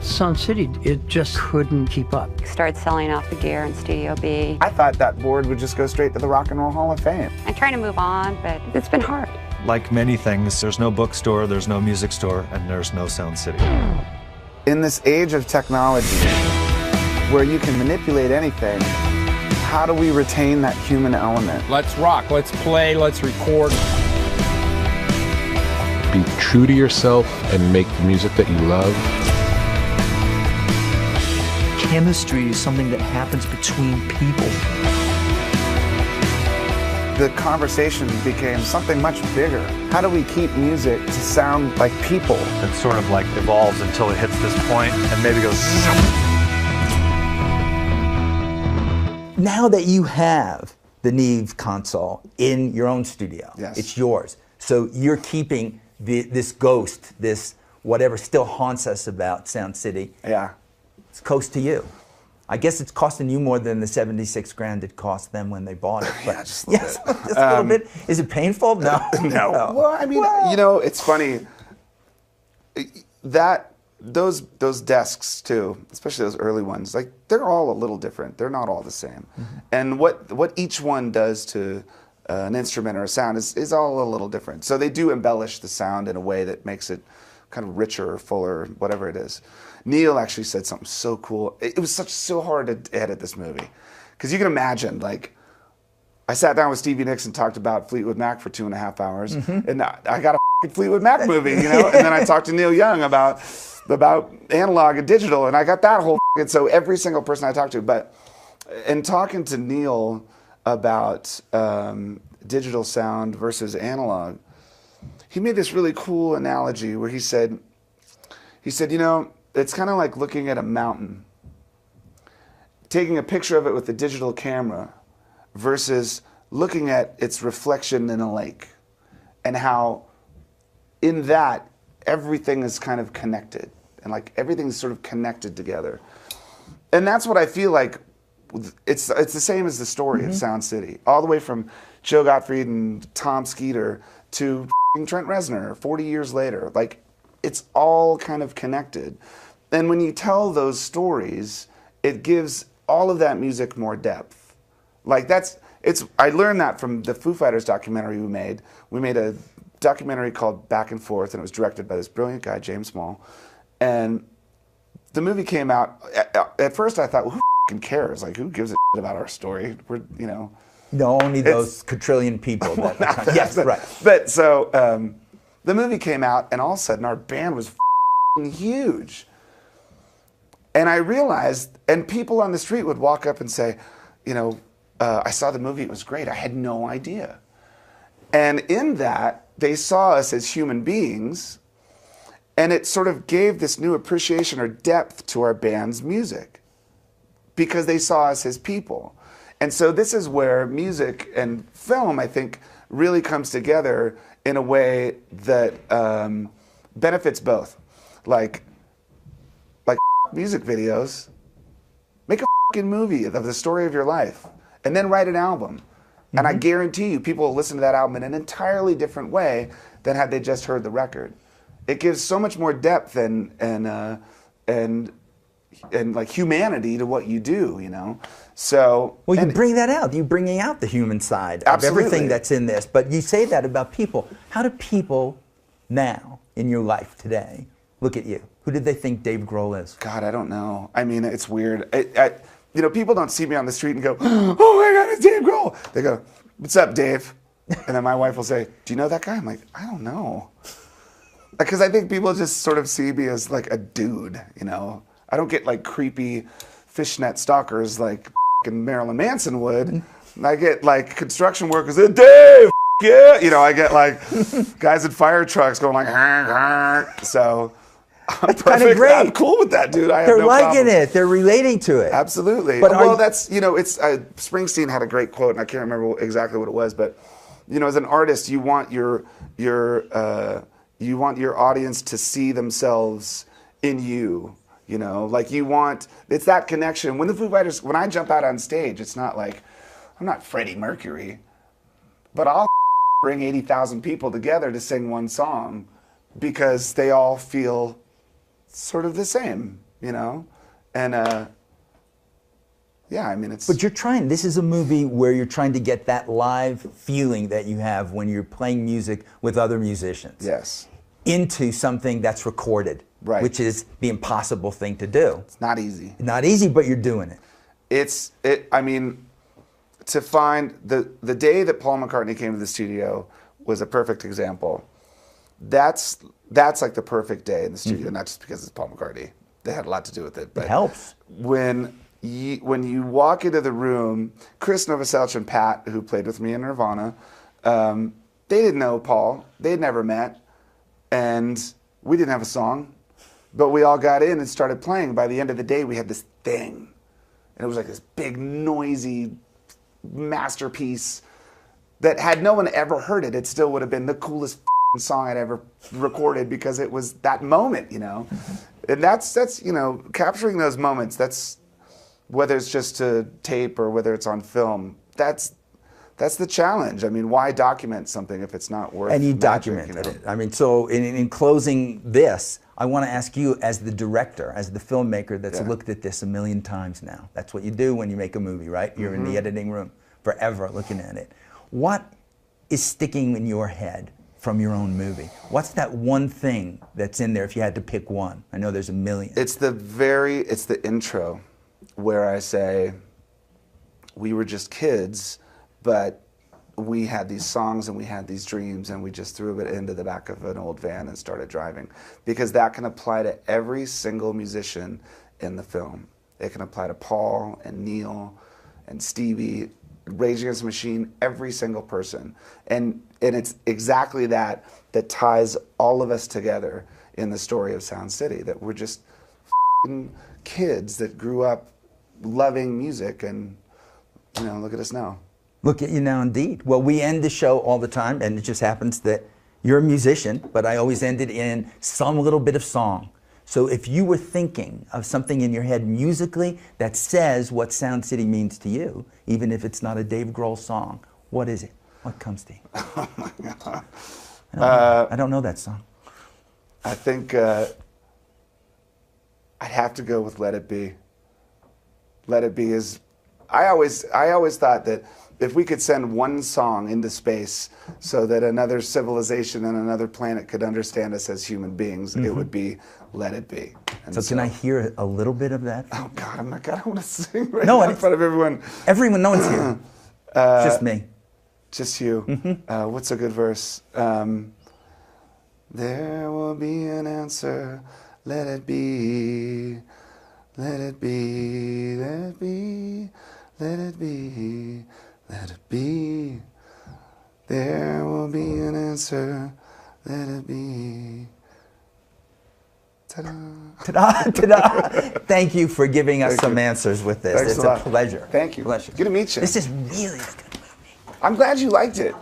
Sound City, it just couldn't keep up. Started selling off the gear in Studio B. I thought that board would just go straight to the Rock and Roll Hall of Fame. I'm trying to move on, but it's been hard. Like many things, there's no bookstore, there's no music store, and there's no Sound City. In this age of technology, where you can manipulate anything, how do we retain that human element? Let's rock, let's play, let's record. Be true to yourself and make the music that you love. Chemistry is something that happens between people. The conversation became something much bigger. How do we keep music to sound like people? It sort of like evolves until it hits this point and maybe goes. Now that you have the Neve console in your own studio, yes. It's yours. So you're keeping this ghost, this whatever still haunts us about Sound City. Yeah. It's close to you. I guess it's costing you more than the 76 grand it cost them when they bought it. But yeah, just a little yes, bit. Just a little bit. Is it painful? No. No. Well, I mean, you know, it's funny that those desks too, especially those early ones, like they're all a little different. They're not all the same. Mm-hmm. And what each one does to an instrument or a sound is all a little different. So they do embellish the sound in a way that makes it kind of richer or fuller, whatever it is. Neil actually said something so cool. It was so hard to edit this movie. Because you can imagine, like, I sat down with Stevie Nicks and talked about Fleetwood Mac for 2.5 hours, mm-hmm. and I got a Fleetwood Mac movie, you know? And then I talked to Neil Young about analog and digital, and I got that whole so every single person I talked to. But in talking to Neil about digital sound versus analog, he made this really cool analogy where he said, you know, it's kind of like looking at a mountain, taking a picture of it with a digital camera versus looking at its reflection in a lake, and how in that everything is kind of connected, and like everything's sort of connected together. And that's what I feel like it's the same as the story mm-hmm. of Sound City, all the way from Joe Gottfried and Tom Skeeter to Trent Reznor 40 years later. Like, it's all kind of connected. And when you tell those stories, it gives all of that music more depth. Like, I learned that from the Foo Fighters documentary we made. We made a documentary called Back and Forth, and it was directed by this brilliant guy, James Small. And the movie came out, at first I thought, well, who cares? Like, who gives a shit about our story? We're, you know. No, only those quadrillion people. Yes, right. But so the movie came out, and all of a sudden our band was huge. And I realized, and people on the street would walk up and say, you know, I saw the movie, it was great. I had no idea. And in that, they saw us as human beings, and it sort of gave this new appreciation or depth to our band's music because they saw us as people. And so this is where music and film, I think, really comes together in a way that benefits both. Like music videos, make a fucking movie of the story of your life, and then write an album. Mm-hmm. And I guarantee you, people will listen to that album in an entirely different way than had they just heard the record. It gives so much more depth and like humanity to what you do, you know. So well, you bring that out. You're bringing out the human side of everything that's in this. But you say that about people. How do people now in your life today look at you? Who did they think Dave Grohl is? God, I don't know. I mean, it's weird. You know, people don't see me on the street and go, "Oh my God, it's Dave Grohl." They go, "What's up, Dave?" And then my wife will say, "Do you know that guy?" I'm like, "I don't know," because I think people just sort of see me as like a dude. You know, I don't get like creepy fishnet stalkers like Marilyn Manson would. I get like construction workers, Dave, yeah. You know, I get like guys in fire trucks going like, so. That's kind of great. I'm cool with that, dude. They're liking it. They're relating to it. Absolutely. But well, that's, you know, it's Springsteen had a great quote, and I can't remember exactly what it was, but you know, as an artist, you want your audience to see themselves in you. You know, like it's that connection. When the Foo Fighters, when I jump out on stage, it's not like I'm not Freddie Mercury, but I'll bring 80,000 people together to sing one song because they all feel sort of the same, you know, and yeah, I mean it's. But you're trying. This is a movie where you're trying to get that live feeling that you have when you're playing music with other musicians. Yes. Into something that's recorded, right? Which is the impossible thing to do. It's not easy. Not easy, but you're doing it. I mean, to find the day that Paul McCartney came to the studio was a perfect example. That's like the perfect day in the studio, not just because it's Paul McCartney. They had a lot to do with it. But it helps. When you walk into the room, Chris Novoselic and Pat, who played with me in Nirvana, they didn't know Paul. They'd never met. And we didn't have a song, but we all got in and started playing. By the end of the day, we had this thing. And it was like this big, noisy masterpiece that had no one ever heard it, it still would have been the coolest song I'd ever recorded because it was that moment, you know. And that's you know, capturing those moments, that's, whether it's just to tape or whether it's on film, that's the challenge. I mean, why document something if it's not worth it? And you documented it. I mean, so in closing this, I want to ask you, as the director, as the filmmaker that's looked at this a million times now. That's what you do when you make a movie, right? You're in the editing room forever looking at it. What is sticking in your head from your own movie? What's that one thing that's in there if you had to pick one? I know there's a million. It's the intro where I say, we were just kids, but we had these songs and we had these dreams and we just threw it into the back of an old van and started driving. Because that can apply to every single musician in the film. It can apply to Paul and Neil and Stevie, Rage Against the Machine, every single person. And it's exactly that ties all of us together in the story of Sound City, that we're just kids that grew up loving music, and you know, look at us now. Look at you now, indeed. Well, we end the show all the time, and it just happens that you're a musician, but I always end it in some little bit of song. So if you were thinking of something in your head musically that says what Sound City means to you, even if it's not a Dave Grohl song, what is it? What comes to you? Oh my God. I don't know that song. I think I'd have to go with Let It Be. Let It Be is, I always thought that if we could send one song into space so that another civilization and another planet could understand us as human beings, it would be Let It Be. And so can I hear a little bit of that? Oh God, I don't want to sing right now in front of everyone. Everyone, no one's here. Just me. Just you. What's a good verse? There will be an answer. Let it be. Let it be. Let it be. Let it be. Let it be. There will be an answer. Let it be. Ta-da. Ta-da, ta-da. Thank you for giving us some answers with this. Thanks it's a lot. pleasure. Thank you. Pleasure. Good to meet you. This is really a good movie. I'm glad you liked it.